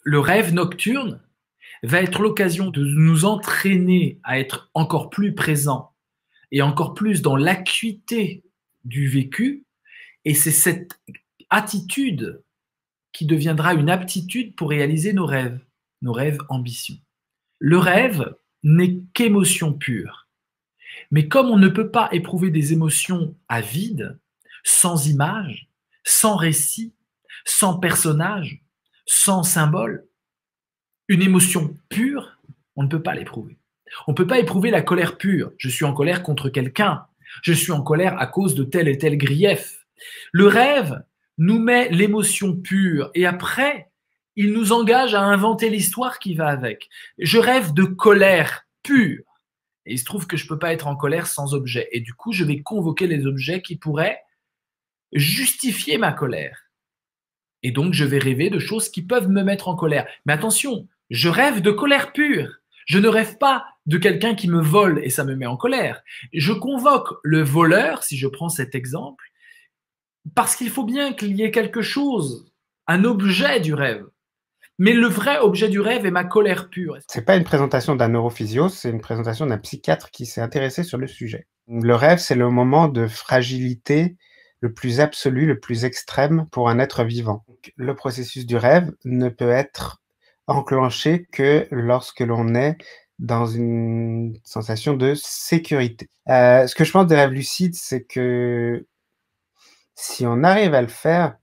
le rêve nocturne va être l'occasion de nous entraîner à être encore plus présents et encore plus dans l'acuité du vécu. Et c'est cette attitude qui deviendra une aptitude pour réaliser nos rêves ambitions. Le rêve n'est qu'émotion pure. Mais comme on ne peut pas éprouver des émotions à vide, sans image, sans récit, sans personnage, sans symbole, une émotion pure, on ne peut pas l'éprouver. On ne peut pas éprouver la colère pure. Je suis en colère contre quelqu'un. Je suis en colère à cause de tel et tel grief. Le rêve nous met l'émotion pure et après, il nous engage à inventer l'histoire qui va avec. Je rêve de colère pure. Et il se trouve que je ne peux pas être en colère sans objet. Et du coup, je vais convoquer les objets qui pourraient justifier ma colère. Et donc, je vais rêver de choses qui peuvent me mettre en colère. Mais attention, je rêve de colère pure. Je ne rêve pas de quelqu'un qui me vole et ça me met en colère. Je convoque le voleur, si je prends cet exemple, parce qu'il faut bien qu'il y ait quelque chose, un objet du rêve. Mais le vrai objet du rêve est ma colère pure. C'est pas une présentation d'un neurophysio, c'est une présentation d'un psychiatre qui s'est intéressé sur le sujet. Le rêve, c'est le moment de fragilité le plus absolu, le plus extrême pour un être vivant. Le processus du rêve ne peut être enclenché que lorsque l'on est dans une sensation de sécurité. Ce que je pense des rêves lucides, c'est que si on arrive à le faire,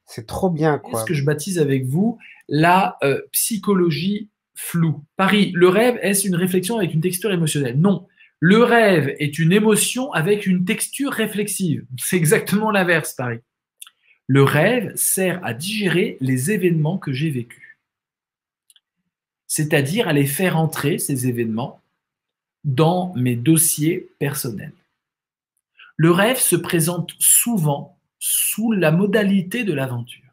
c'est trop bien, quoi. Ce que je baptise avec vous la psychologie floue. Paris, le rêve, est-ce une réflexion avec une texture émotionnelle? Non. Le rêve est une émotion avec une texture réflexive. C'est exactement l'inverse, Paris. Le rêve sert à digérer les événements que j'ai vécus. C'est-à-dire à les faire entrer, ces événements, dans mes dossiers personnels. Le rêve se présente souvent sous la modalité de l'aventure.